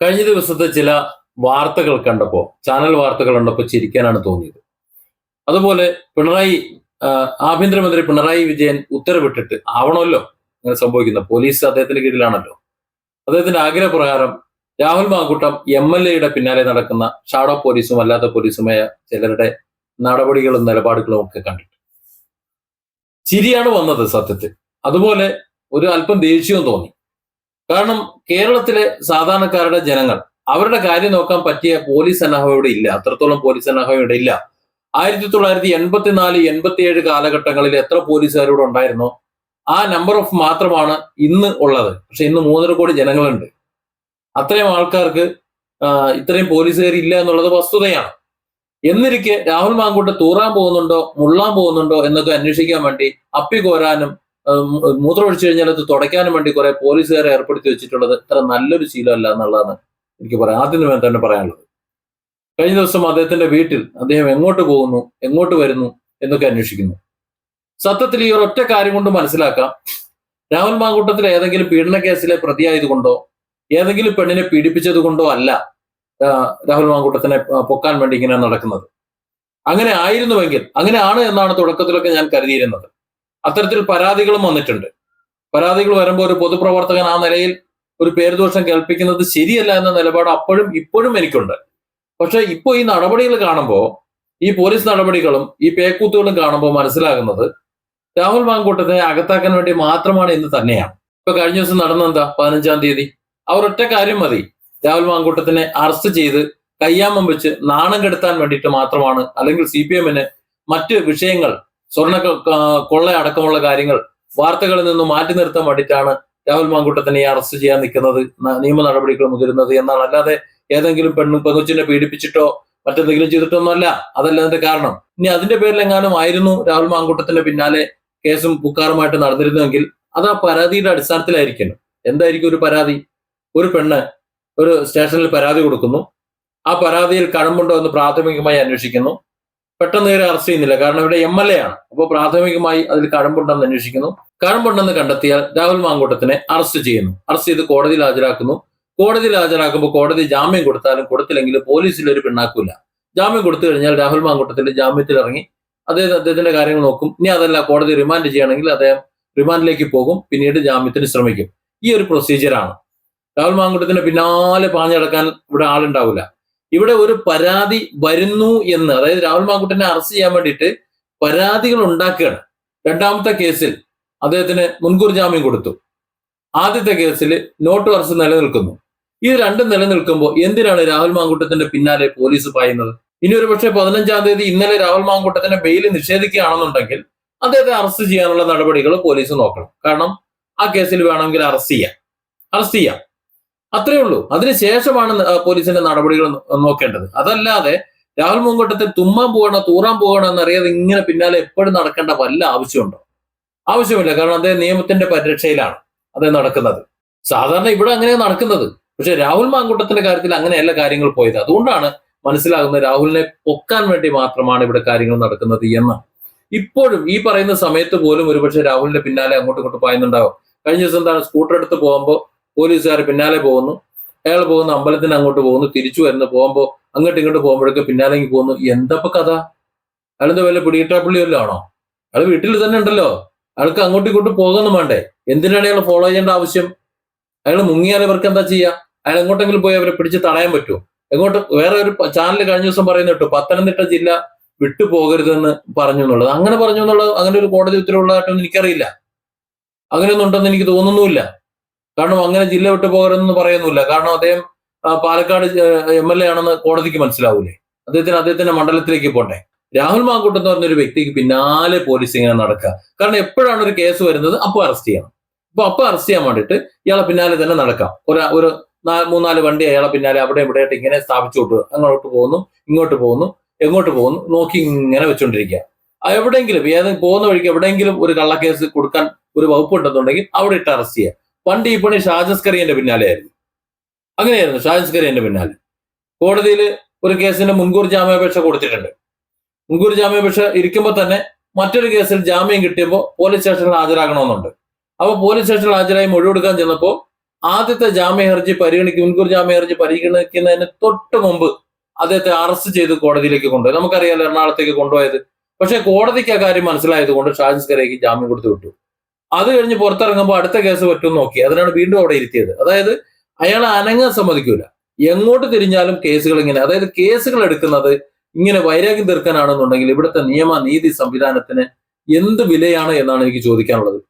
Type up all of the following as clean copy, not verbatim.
കഴിഞ്ഞ ദിവസത്തെ ചില വാർത്തകൾ കണ്ടപ്പോൾ, ചാനൽ വാർത്തകൾ കണ്ടപ്പോൾ ചിരിക്കാനാണ് തോന്നിയത്. അതുപോലെ പിണറായി ആഭ്യന്തരമന്ത്രി പിണറായി വിജയൻ ഉത്തരവിട്ടിട്ട് ആവണമല്ലോ അങ്ങനെ സംഭവിക്കുന്നത്. പോലീസ് അദ്ദേഹത്തിന്റെ കീഴിലാണല്ലോ. അദ്ദേഹത്തിന്റെ ആഗ്രഹപ്രകാരം രാഹുൽ മാങ്കൂട്ടം MLA പിന്നാലെ നടക്കുന്ന ഷാഡോ പോലീസും അല്ലാത്ത പോലീസുമായ ചിലരുടെ നടപടികളും നിലപാടുകളും ഒക്കെ കണ്ടിട്ട് ചിരിയാണ് വന്നത് സത്യത്തിൽ. അതുപോലെ ഒരു അല്പം ദേഷ്യവും തോന്നി. കാരണം കേരളത്തിലെ സാധാരണക്കാരുടെ ജനങ്ങൾ അവരുടെ കാര്യം നോക്കാൻ പറ്റിയ പോലീസ് സന്നാഹം ഇവിടെ ഇല്ല. അത്രത്തോളം പോലീസ് സന്നാഹം ഇവിടെ ഇല്ല. 1984, 87 കാലഘട്ടങ്ങളിൽ എത്ര പോലീസുകാരോട് ഉണ്ടായിരുന്നോ ആ നമ്പർ ഓഫ് മാത്രമാണ് ഇന്ന് ഉള്ളത്. പക്ഷെ ഇന്ന് 3.5 കോടി ജനങ്ങളുണ്ട്. അത്രയും ആൾക്കാർക്ക് ഇത്രയും പോലീസുകാർ ഇല്ല എന്നുള്ളത് വസ്തുതയാണ്. എന്നിരിക്കെ രാഹുൽ മാങ്കൂട്ടം തൂറാൻ പോകുന്നുണ്ടോ മുള്ളാൻ പോകുന്നുണ്ടോ എന്നൊക്കെ അന്വേഷിക്കാൻ വേണ്ടി അപ്പി കോരാനും മൂത്രമൊഴിച്ചു കഴിഞ്ഞാൽ അത് തുടയ്ക്കാനും വേണ്ടി കുറെ പോലീസുകാരെ ഏർപ്പെടുത്തി വെച്ചിട്ടുള്ളത് ഇത്ര നല്ലൊരു ശീലമല്ല എന്നുള്ളതാണ് എനിക്ക് പറയാം. ആദ്യം തന്നെ പറയാനുള്ളത്. കഴിഞ്ഞ ദിവസം അദ്ദേഹത്തിന്റെ വീട്ടിൽ അദ്ദേഹം എങ്ങോട്ട് പോകുന്നു, എങ്ങോട്ട് വരുന്നു എന്നൊക്കെ അന്വേഷിക്കുന്നു. സത്യത്തിൽ ഈ ഒരൊറ്റ കാര്യം കൊണ്ട് മനസ്സിലാക്കാം, രാഹുൽ മാങ്കൂട്ടത്തിൽ ഏതെങ്കിലും പീഡന കേസിലെ പ്രതിയായതുകൊണ്ടോ ഏതെങ്കിലും പെണ്ണിനെ പീഡിപ്പിച്ചത് കൊണ്ടോ അല്ല രാഹുൽ മാങ്കൂട്ടത്തിനെ പൊക്കാൻ വേണ്ടി ഇങ്ങനെ നടക്കുന്നത്. അങ്ങനെ ആയിരുന്നുവെങ്കിൽ, അങ്ങനെയാണ് എന്നാണ് തുടക്കത്തിലൊക്കെ ഞാൻ കരുതിയിരുന്നത്. അത്തരത്തിൽ പരാതികളും വന്നിട്ടുണ്ട്. പരാതികൾ വരുമ്പോൾ ഒരു പൊതുപ്രവർത്തകൻ ആ നിലയിൽ ഒരു പേരുദോഷം കേൾപ്പിക്കുന്നത് ശരിയല്ല എന്ന നിലപാട് അപ്പോഴും ഇപ്പോഴും എനിക്കുണ്ട്. പക്ഷെ ഇപ്പോൾ ഈ നടപടികൾ കാണുമ്പോൾ, ഈ പോലീസ് നടപടികളും ഈ പേക്കൂത്തുകളും കാണുമ്പോൾ മനസ്സിലാകുന്നത് രാഹുൽ മാങ്കൂട്ടത്തെ അകത്താക്കാൻ വേണ്ടി മാത്രമാണ് എന്ന് തന്നെയാണ്. ഇപ്പൊ കഴിഞ്ഞ ദിവസം നടന്നെന്താ, 15-ാം തീയതി അവർ ഒറ്റ കാര്യം മതി, രാഹുൽ മാങ്കൂട്ടത്തിനെ അറസ്റ്റ് ചെയ്ത് കയ്യാമം വെച്ച് നാണം കെടുത്താൻ വേണ്ടിയിട്ട് മാത്രമാണ്, അല്ലെങ്കിൽ CPM-ന് മറ്റ് വിഷയങ്ങൾ, സ്വർണ്ണ കൊള്ള അടക്കമുള്ള കാര്യങ്ങൾ വാർത്തകളിൽ നിന്ന് മാറ്റി നിർത്താൻ വേണ്ടിയിട്ടാണ് രാഹുൽ മാങ്കൂട്ടത്തിനെ അറസ്റ്റ് ചെയ്യാൻ നിൽക്കുന്നത്, നിയമ നടപടികൾ മുതിരുന്നത് എന്നാണ്. അല്ലാതെ ഏതെങ്കിലും പെങ്കൊച്ചിനെ പീഡിപ്പിച്ചിട്ടോ മറ്റെന്തെങ്കിലും ചെയ്തിട്ടൊന്നും അല്ല. അതല്ല അതിന്റെ കാരണം. ഇനി അതിന്റെ പേരിലെങ്ങാനും ആയിരുന്നു രാഹുൽ മാങ്കൂട്ടത്തിന്റെ പിന്നാലെ കേസും പുക്കാറുമായിട്ട് നടന്നിരുന്നുവെങ്കിൽ അത് ആ പരാതിയുടെ അടിസ്ഥാനത്തിലായിരിക്കണം. എന്തായിരിക്കും ഒരു പരാതി? ഒരു പെണ്ണ് ഒരു സ്റ്റേഷനിൽ പരാതി കൊടുക്കുന്നു. ആ പരാതിയിൽ കഴമ്പുണ്ടോ എന്ന് പ്രാഥമികമായി അന്വേഷിക്കുന്നു. പെട്ടെന്ന് നേരെ അറസ്റ്റ് ചെയ്യുന്നില്ല, കാരണം ഇവിടെ MLA ആണ്. അപ്പോൾ പ്രാഥമികമായി അതിൽ കഴമ്പുണ്ടെന്ന് അന്വേഷിക്കുന്നു. കഴമ്പുണ്ടെന്ന് കണ്ടെത്തിയാൽ രാഹുൽ മാങ്കൂട്ടത്തിനെ അറസ്റ്റ് ചെയ്യുന്നു. അറസ്റ്റ് ചെയ്ത് കോടതിയിൽ ഹാജരാക്കുന്നു. കോടതിയിൽ ഹാജരാക്കുമ്പോൾ കോടതി ജാമ്യം കൊടുത്താലും കൊടുത്തില്ലെങ്കിലും പോലീസിൽ ഒരു പിണ്ണാക്കൂല. ജാമ്യം കൊടുത്തു കഴിഞ്ഞാൽ രാഹുൽ മാങ്കൂട്ടത്തിന്റെ ജാമ്യത്തിൽ ഇറങ്ങി അദ്ദേഹത്തിന്റെ കാര്യങ്ങൾ നോക്കും. ഇനി അതല്ല, കോടതി റിമാൻഡ് ചെയ്യുകയാണെങ്കിൽ അദ്ദേഹം റിമാൻഡിലേക്ക് പോകും, പിന്നീട് ജാമ്യത്തിന് ശ്രമിക്കും. ഈ ഒരു പ്രൊസീജിയറാണ്. രാഹുൽ മാങ്കൂട്ടത്തിന് പിന്നാലെ പാഞ്ഞടക്കാൻ ഇവിടെ ആളുണ്ടാവില്ല. ഇവിടെ ഒരു പരാതി വരുന്നു എന്ന്, അതായത് രാഹുൽ മാങ്കൂട്ടനെ അറസ്റ്റ് ചെയ്യാൻ വേണ്ടിയിട്ട് പരാതികൾ ഉണ്ടാക്കുകയാണ്. രണ്ടാമത്തെ കേസിൽ അദ്ദേഹത്തിന് മുൻകൂർ ജാമ്യം കൊടുത്തു. ആദ്യത്തെ കേസിൽ നോട്ട് അറസ്റ്റ് നിലനിൽക്കുന്നു. ഇത് രണ്ടും നിലനിൽക്കുമ്പോൾ എന്തിനാണ് രാഹുൽ മാങ്കൂട്ടത്തിന്റെ പിന്നാലെ പോലീസ് പായുന്നത്? ഇനി ഒരു പക്ഷേ 15-ാം തീയതി ഇന്നലെ രാഹുൽ മാങ്കൂട്ടത്തിന്റെ ബെയിൽ നിഷേധിക്കുകയാണെന്നുണ്ടെങ്കിൽ അദ്ദേഹത്തെ അറസ്റ്റ് ചെയ്യാനുള്ള നടപടികൾ പോലീസ് നോക്കണം. കാരണം ആ കേസിൽ വേണമെങ്കിൽ അറസ്റ്റ് ചെയ്യാം. അത്രയേ ഉള്ളൂ. അതിനുശേഷമാണ് പോലീസിന്റെ നടപടികൾ നോക്കേണ്ടത്. അതല്ലാതെ രാഹുൽ മാങ്കൂട്ടത്തെ തുമ്മാൻ പോകണോ തൂറാൻ പോകണോ എന്നറിയാതെ ഇങ്ങനെ പിന്നാലെ എപ്പോഴും നടക്കേണ്ട വല്ല ആവശ്യമുണ്ടോ? ആവശ്യമില്ല. കാരണം അദ്ദേഹം നിയമത്തിന്റെ പരിരക്ഷയിലാണ് അദ്ദേഹം നടക്കുന്നത്. സാധാരണ ഇവിടെ അങ്ങനെയാണ് നടക്കുന്നത്. പക്ഷെ രാഹുൽ മാങ്കൂട്ടത്തിന്റെ കാര്യത്തിൽ അങ്ങനെയല്ല കാര്യങ്ങൾ പോയത്. അതുകൊണ്ടാണ് മനസ്സിലാകുന്നത് രാഹുലിനെ പൊക്കാൻ വേണ്ടി മാത്രമാണ് ഇവിടെ കാര്യങ്ങൾ നടക്കുന്നത് എന്ന്. ഇപ്പോഴും ഈ പറയുന്ന സമയത്ത് പോലും ഒരുപക്ഷെ രാഹുലിന്റെ പിന്നാലെ അങ്ങോട്ടും ഇങ്ങോട്ട് പായുന്നുണ്ടാവും. കഴിഞ്ഞ ദിവസം എന്താണ്, സ്കൂട്ടർ എടുത്ത് പോകുമ്പോൾ പോലീസുകാർ പിന്നാലെ പോകുന്നു. അയാൾ പോകുന്ന അമ്പലത്തിന് അങ്ങോട്ട് പോകുന്നു, തിരിച്ചു വരുന്നു. പോകുമ്പോൾ അങ്ങോട്ട് ഇങ്ങോട്ട് പോകുമ്പോഴേക്ക് പിന്നാലെ പോകുന്നു. എന്തപ്പോ കഥ? അയാളെന്താ വല്ല പിടികിട്ടാപ്പള്ളി വല്ലതും ആണോ? അയാൾ വീട്ടിൽ തന്നെ ഉണ്ടല്ലോ. അയാൾക്ക് അങ്ങോട്ടും ഇങ്ങോട്ടും പോകുന്നു വേണ്ടേ? എന്തിനാണ് അയാൾ ഫോളോ ചെയ്യേണ്ട ആവശ്യം? അയാൾ മുങ്ങിയാൽ ഇവർക്ക് എന്താ ചെയ്യുക? അയാൾ എങ്ങോട്ടെങ്കിലും പോയി അവരെ പിടിച്ച് തടയാൻ പറ്റുമോ? എങ്ങോട്ട്? വേറെ ഒരു ചാനൽ കഴിഞ്ഞ ദിവസം പറയുന്നു കേട്ടോ, പത്തനംതിട്ട ജില്ല വിട്ടുപോകരുതെന്ന് പറഞ്ഞു എന്നുള്ളത്. അങ്ങനെ പറഞ്ഞു എന്നുള്ളത് അങ്ങനെ ഒരു കോടതി ഉത്തരവുള്ളതായിട്ടൊന്നും എനിക്കറിയില്ല. അങ്ങനെയൊന്നും ഉണ്ടെന്ന് എനിക്ക് തോന്നുന്നുമില്ല. കാരണം അങ്ങനെ ജില്ല വിട്ടു പോകരുതെന്ന് പറയുന്നില്ല. കാരണം അദ്ദേഹം പാലക്കാട് MLA ആണെന്ന് കോടതിക്ക് മനസ്സിലാവൂലേ? അദ്ദേഹത്തിന്റെ മണ്ഡലത്തിലേക്ക് പോണ്ടേ? രാഹുൽ മാങ്കൂട്ടം എന്ന് പറഞ്ഞൊരു വ്യക്തിക്ക് പിന്നാലെ പോലീസ് ഇങ്ങനെ നടക്കുക. കാരണം എപ്പോഴാണ് ഒരു കേസ് വരുന്നത് അപ്പോൾ അറസ്റ്റ് ചെയ്യണം. അപ്പൊ അറസ്റ്റ് ചെയ്യാൻ വേണ്ടിയിട്ട് ഇയാളെ പിന്നാലെ തന്നെ നടക്കാം. ഒരു 3-4 വണ്ടി അയാളെ പിന്നാലെ അവിടെ ഇവിടെയായിട്ട് ഇങ്ങനെ സ്ഥാപിച്ചു വിട്ടു. അങ്ങോട്ട് പോകുന്നു, ഇങ്ങോട്ട് പോകുന്നു, എങ്ങോട്ട് പോകുന്നു നോക്കി ഇങ്ങനെ വെച്ചോണ്ടിരിക്കുക. എവിടെയെങ്കിലും പോകുന്ന വഴിക്ക് എവിടെയെങ്കിലും ഒരു കള്ളക്കേസ് കൊടുക്കാൻ ഒരു വകുപ്പ് ഉണ്ടെന്നുണ്ടെങ്കിൽ അവിടെ ഇട്ട് അറസ്റ്റ് ചെയ്യുക. പണ്ട് ഈ പണി ഷാജസ്കറിയന്റെ പിന്നാലെ ആയിരുന്നു. അങ്ങനെയായിരുന്നു ഷാജസ്കറിയന്റെ പിന്നാലെ. കോടതിയിൽ ഒരു കേസിന്റെ മുൻകൂർ ജാമ്യാപേക്ഷ കൊടുത്തിട്ടുണ്ട്. മുൻകൂർ ജാമ്യാപേക്ഷ ഇരിക്കുമ്പോൾ തന്നെ മറ്റൊരു കേസിൽ ജാമ്യം കിട്ടിയപ്പോൾ പോലീസ് സ്റ്റേഷനിൽ ഹാജരാകണമെന്നുണ്ട്. അപ്പൊ പോലീസ് സ്റ്റേഷനിൽ ഹാജരായി മൊഴി കൊടുക്കാൻ ചെന്നപ്പോൾ ആദ്യത്തെ ജാമ്യ ഹർജി മുൻകൂർ ജാമ്യ ഹർജി പരിഗണിക്കുന്നതിന് തൊട്ട് മുമ്പ് അദ്ദേഹത്തെ അറസ്റ്റ് ചെയ്ത് കോടതിയിലേക്ക് കൊണ്ടുപോയി. നമുക്കറിയാലോ എറണാകുളത്തേക്ക് കൊണ്ടുപോയത്. പക്ഷെ കോടതിക്ക് ആ കാര്യം മനസ്സിലായത് കൊണ്ട് ഷാജിസ് കരയ്ക്ക് ജാമ്യം കൊടുത്തു വിട്ടു. അത് കഴിഞ്ഞ് പുറത്തിറങ്ങുമ്പോൾ അടുത്ത കേസ് പറ്റുമെന്ന് നോക്കി. അതിനാണ് വീണ്ടും അവിടെ ഇരുത്തിയത്. അതായത് അയാൾ അനങ്ങാൻ സമ്മതിക്കൂല. എങ്ങോട്ട് തിരിഞ്ഞാലും കേസുകൾ ഇങ്ങനെ, അതായത് കേസുകൾ എടുക്കുന്നത് ഇങ്ങനെ വൈരാഗ്യം തീർക്കാനാണെന്നുണ്ടെങ്കിൽ ഇവിടുത്തെ നീതി സംവിധാനത്തിന് എന്ത് വിലയാണ് എന്നാണ് എനിക്ക് ചോദിക്കാനുള്ളത്.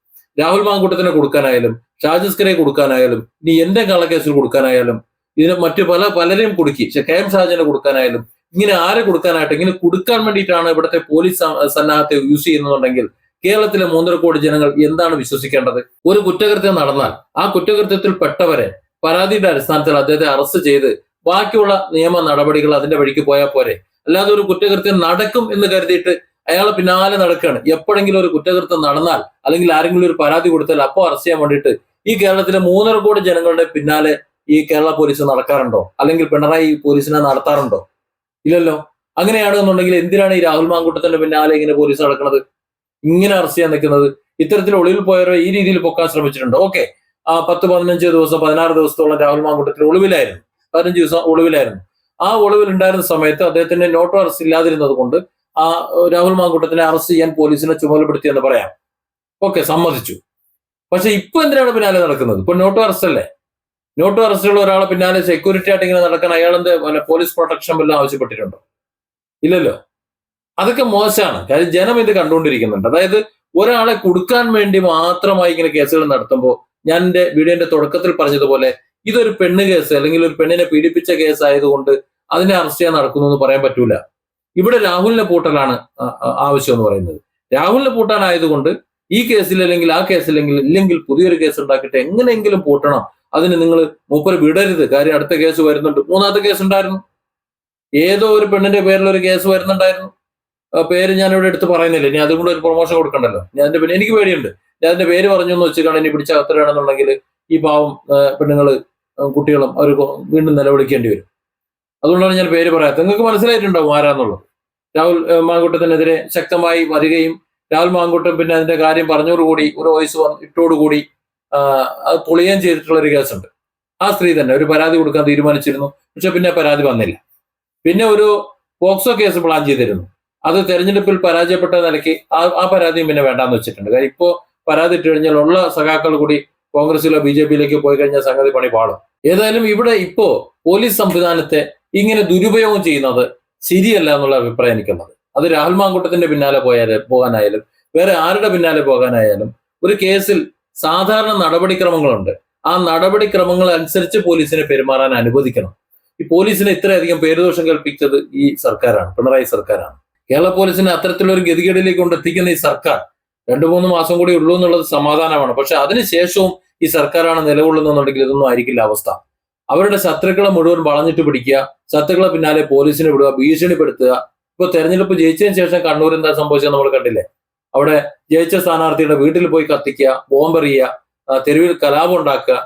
രാഹുൽ മാങ്കൂട്ടത്തിനെ കൊടുക്കാനായാലും ഷാജിസ് കരയെ കൊടുക്കാനായാലും ഇനി എന്റെ കള്ളക്കേസിൽ കൊടുക്കാനായാലും ഇതിന് മറ്റു പലരെയും കുടുക്കി, കെ.എം. ഷാജിനെ കൊടുക്കാനായാലും ഇങ്ങനെ ആരെ കൊടുക്കാനായിട്ട് ഇങ്ങനെ കൊടുക്കാൻ വേണ്ടിയിട്ടാണ് ഇവിടുത്തെ പോലീസ് സന്നാഹത്തെ യൂസ് ചെയ്യുന്നുണ്ടെങ്കിൽ കേരളത്തിലെ 3.5 കോടി ജനങ്ങൾ എന്താണ് വിശ്വസിക്കേണ്ടത്? ഒരു കുറ്റകൃത്യം നടന്നാൽ ആ കുറ്റകൃത്യത്തിൽ പെട്ടവരെ പരാതിയുടെ അടിസ്ഥാനത്തിൽ അദ്ദേഹത്തെ അറസ്റ്റ് ചെയ്ത് ബാക്കിയുള്ള നിയമ നടപടികൾ അതിന്റെ വഴിക്ക് പോയാൽ പോരെ. അല്ലാതെ ഒരു കുറ്റകൃത്യം നടക്കും എന്ന് കരുതിയിട്ട് അയാളെ പിന്നാലെ നടക്കുകയാണ്. എപ്പോഴെങ്കിലും ഒരു കുറ്റകൃത്യം നടന്നാൽ അല്ലെങ്കിൽ ആരെങ്കിലും ഒരു പരാതി കൊടുത്താൽ അപ്പോൾ അറസ്റ്റ് ചെയ്യാൻ വേണ്ടിയിട്ട് ഈ കേരളത്തിലെ 3.5 കോടി ജനങ്ങളുടെ പിന്നാലെ ഈ കേരള പോലീസ് നടക്കാറുണ്ടോ? അല്ലെങ്കിൽ പിണറായി പോലീസിനെ നടത്താറുണ്ടോ? ഇല്ലല്ലോ. അങ്ങനെയാണെന്നുണ്ടെങ്കിൽ എന്തിനാണ് ഈ രാഹുൽ മാങ്കൂട്ടത്തിന്റെ പിന്നാലെ ഇങ്ങനെ പോലീസ് നടക്കുന്നത്, ഇങ്ങനെ അറസ്റ്റ് ചെയ്യാൻ നിൽക്കുന്നത്? ഇത്തരത്തിൽ ഒളിവിൽ പോയവരെ ഈ രീതിയിൽ പൊക്കാൻ ശ്രമിച്ചിട്ടുണ്ടോ? ഓക്കെ, 10-15 ദിവസം 16 ദിവസത്തോളം രാഹുൽ മാങ്കൂട്ടത്തിൽ ഒളിവിലായിരുന്നു. 15 ദിവസം ഒളിവിലായിരുന്നു. ആ ഒളിവിൽ ഉണ്ടായിരുന്ന സമയത്ത് അദ്ദേഹത്തിന്റെ നോട്ട് അറസ്റ്റ് ഇല്ലാതിരുന്നത് കൊണ്ട് ആ രാഹുൽ മാങ്കൂട്ടത്തിനെ അറസ്റ്റ് ചെയ്യാൻ പോലീസിനെ ചുമതലപ്പെടുത്തിയെന്ന് പറയാം. ഓക്കെ, സമ്മതിച്ചു. പക്ഷെ ഇപ്പൊ എന്തിനാണ് പിന്നാലെ നടക്കുന്നത്? ഇപ്പൊ നോട്ട് അറസ്റ്റ് അല്ലേ? നോട്ട് അറസ്റ്റുള്ള ഒരാളെ പിന്നാലെ സെക്യൂരിറ്റി ആയിട്ട് ഇങ്ങനെ നടക്കാൻ അയാളെന്ത് പോലീസ് പ്രൊട്ടക്ഷൻ വല്ലതും ആവശ്യപ്പെട്ടിട്ടുണ്ടോ? ഇല്ലല്ലോ. അതൊക്കെ മോശമാണ്. കാര്യം ജനം ഇത് കണ്ടുകൊണ്ടിരിക്കുന്നുണ്ട്. അതായത് ഒരാളെ കൊടുക്കാൻ വേണ്ടി മാത്രമായി ഇങ്ങനെ കേസുകൾ നടത്തുമ്പോൾ, ഞാൻ എന്റെ വീഡിയോന്റെ തുടക്കത്തിൽ പറഞ്ഞതുപോലെ ഇതൊരു പെണ്ണ് കേസ് അല്ലെങ്കിൽ ഒരു പെണ്ണിനെ പീഡിപ്പിച്ച കേസ് ആയതുകൊണ്ട് അതിനെ അറസ്റ്റ് ചെയ്യാൻ നടക്കുന്നു എന്ന് പറയാൻ പറ്റൂല. ഇവിടെ രാഹുലിനെ പൂട്ടലാണ് ആവശ്യം എന്ന് പറയുന്നത്. രാഹുലിനെ പൂട്ടാനായതുകൊണ്ട് ഈ കേസിൽ അല്ലെങ്കിൽ ആ ഇല്ലെങ്കിൽ പുതിയൊരു കേസ് ഉണ്ടാക്കിയിട്ട് എങ്ങനെയെങ്കിലും പൂട്ടണം. അതിന് നിങ്ങൾ മൂപ്പര് വിടരുത്. കാര്യം അടുത്ത കേസ് വരുന്നുണ്ട്. 3ാമത്തെ കേസ് ഉണ്ടായിരുന്നു. ഏതോ ഒരു പെണ്ണിന്റെ പേരിൽ ഒരു കേസ് വരുന്നുണ്ടായിരുന്നു. പേര് ഞാനിവിടെ എടുത്ത് പറയുന്നില്ല. ഇനി അതും കൂടെ ഒരു പ്രൊമോഷൻ കൊടുക്കണ്ടല്ലോ. എനിക്ക് പേടിയുണ്ട്. ഞാൻ അതിന്റെ പേര് പറഞ്ഞു എന്ന് വെച്ചിട്ടാണ് ഇനി പിടിച്ച അകത്തിലാണെന്നുണ്ടെങ്കിൽ ഈ പാവം പെണ്ണുങ്ങള് കുട്ടികളും അവർ വീണ്ടും നിലവിളിക്കേണ്ടി വരും. അതുകൊണ്ടാണ് ഞാൻ പേര് പറയാത്തത്. നിങ്ങൾക്ക് മനസ്സിലായിട്ടുണ്ടാവും ആരാന്നുള്ളത്. രാഹുൽ മാങ്കൂട്ടത്തിനെതിരെ ശക്തമായി വരികയും രാഹുൽ മാങ്കൂട്ടം പിന്നെ അതിന്റെ കാര്യം പറഞ്ഞോടുകൂടി ഒരു വോയിസ് ഇട്ടോടുകൂടി അത് പൊളിയാൻ ചെയ്തിട്ടുള്ള ഒരു കേസുണ്ട്. ആ സ്ത്രീ തന്നെ ഒരു പരാതി കൊടുക്കാൻ തീരുമാനിച്ചിരുന്നു. പക്ഷെ പിന്നെ പരാതി വന്നില്ല. പിന്നെ ഒരു പോക്സോ കേസ് പ്ലാൻ ചെയ്തിരുന്നു. അത് തെരഞ്ഞെടുപ്പിൽ പരാജയപ്പെട്ട നിലയ്ക്ക് ആ പരാതിയും പിന്നെ വേണ്ടാന്ന് വെച്ചിട്ടുണ്ട്. കാര്യം ഇപ്പോ പരാതി ഇട്ട് കഴിഞ്ഞാൽ ഉള്ള സഖാക്കൾ കൂടി കോൺഗ്രസിലോ BJP-യിലേക്ക് പോയി കഴിഞ്ഞാൽ സംഗതി പണി പാടും. ഏതായാലും ഇവിടെ ഇപ്പോ പോലീസ് സംവിധാനത്തെ ഇങ്ങനെ ദുരുപയോഗം ചെയ്യുന്നത് ശരിയല്ല എന്നുള്ള അഭിപ്രായം എനിക്കുള്ളത്. അത് രാഹുൽ മാങ്കൂട്ടത്തിന്റെ പിന്നാലെ പോകാനായാലും വേറെ ആരുടെ പിന്നാലെ പോകാനായാലും ഒരു കേസിൽ സാധാരണ നടപടിക്രമങ്ങളുണ്ട്. ആ നടപടിക്രമങ്ങൾ അനുസരിച്ച് പോലീസിനെ പെരുമാറാൻ അനുവദിക്കണം. ഈ പോലീസിനെ ഇത്രയധികം പേരുദോഷം കൽപ്പിച്ചത് ഈ സർക്കാരാണ്, പിണറായി സർക്കാരാണ്. കേരള പോലീസിനെ അത്തരത്തിലൊരു ഗതികേടിലേക്ക് കൊണ്ടെത്തിക്കുന്ന ഈ സർക്കാർ 2-3 മാസം കൂടി ഉള്ളൂ എന്നുള്ളത് സമാധാനമാണ്. പക്ഷെ അതിനുശേഷവും ഈ സർക്കാരാണ് നിലകൊള്ളുന്നുണ്ടെങ്കിൽ ഇതൊന്നും ആയിരിക്കില്ല അവസ്ഥ. അവരുടെ ശത്രുക്കളെ മുഴുവൻ വളഞ്ഞിട്ട് പിടിക്കുക, ശത്രുക്കളെ പിന്നാലെ പോലീസിനെ വിടുക, ഭീഷണിപ്പെടുത്തുക. ഇപ്പൊ തെരഞ്ഞെടുപ്പ് ജയിച്ചതിന് ശേഷം കണ്ണൂർ എന്താ സംഭവിച്ചത് നമ്മൾ കണ്ടില്ലേ? അവിടെ ജയിച്ച സ്ഥാനാർത്ഥിയുടെ വീട്ടിൽ പോയി കത്തിക്കുക, ബോംബെറിയുക, തെരുവിൽ കലാപം ഉണ്ടാക്കുക.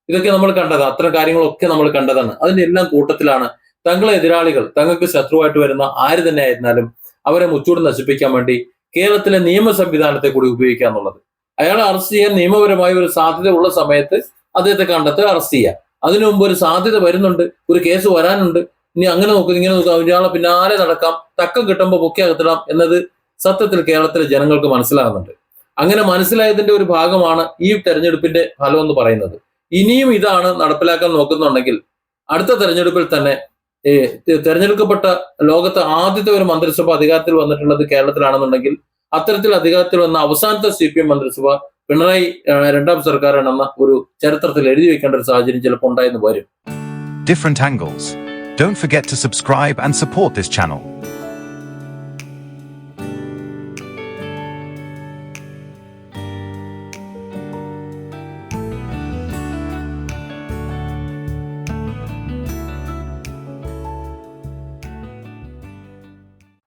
ഇതൊക്കെ നമ്മൾ കണ്ടതാണ്. അത്തരം കാര്യങ്ങളൊക്കെ നമ്മൾ കണ്ടതാണ്. അതിന്റെ എല്ലാം കൂട്ടത്തിലാണ് തങ്ങളെ എതിരാളികൾ, തങ്ങൾക്ക് ശത്രുവായിട്ട് വരുന്ന ആര് തന്നെ ആയിരുന്നാലും അവരെ മുച്ചൂട് നശിപ്പിക്കാൻ വേണ്ടി കേരളത്തിലെ നിയമ സംവിധാനത്തെ കൂടി ഉപയോഗിക്കുക എന്നുള്ളത്. അയാളെ അറസ്റ്റ് ചെയ്യാൻ നിയമപരമായ ഒരു സാധ്യത ഉള്ള സമയത്ത് അദ്ദേഹത്തെ കണ്ടെത്തുക, അറസ്റ്റ് ചെയ്യുക. അതിനു മുമ്പ് ഒരു സാധ്യത വരുന്നുണ്ട്, ഒരു കേസ് വരാനുണ്ട്, ഇനി അങ്ങനെ നോക്കുക ഇങ്ങനെ നോക്കുക, ഇയാളെ പിന്നാലെ നടക്കാം, തക്കം കിട്ടുമ്പോൾ പൊക്കി അകത്തിടാം എന്നത് സത്യത്തിൽ കേരളത്തിലെ ജനങ്ങൾക്ക് മനസ്സിലാകുന്നുണ്ട്. അങ്ങനെ മനസ്സിലായതിന്റെ ഒരു ഭാഗമാണ് ഈ തെരഞ്ഞെടുപ്പിന്റെ ഫലം എന്ന് പറയുന്നത്. ഇനിയും ഇതാണ് നടപ്പിലാക്കാൻ നോക്കുന്നുണ്ടെങ്കിൽ അടുത്ത തെരഞ്ഞെടുപ്പിൽ തന്നെ തെരഞ്ഞെടുക്കപ്പെട്ട ലോകത്തെ ആദ്യത്തെ ഒരു മന്ത്രിസഭ അധികാരത്തിൽ വന്നിട്ടുള്ളത് കേരളത്തിലാണെന്നുണ്ടെങ്കിൽ അത്തരത്തിൽ അധികാരത്തിൽ വന്ന അവസാനത്തെ CPM മന്ത്രിസഭ പിണറായി 2ാം സർക്കാരാണെന്ന ഒരു ചരിത്രത്തിൽ എഴുതി വെക്കേണ്ട ഒരു സാഹചര്യം ചിലപ്പോൾ ഉണ്ടായെന്ന് വരും. Different angles. Don't forget to subscribe and support this channel.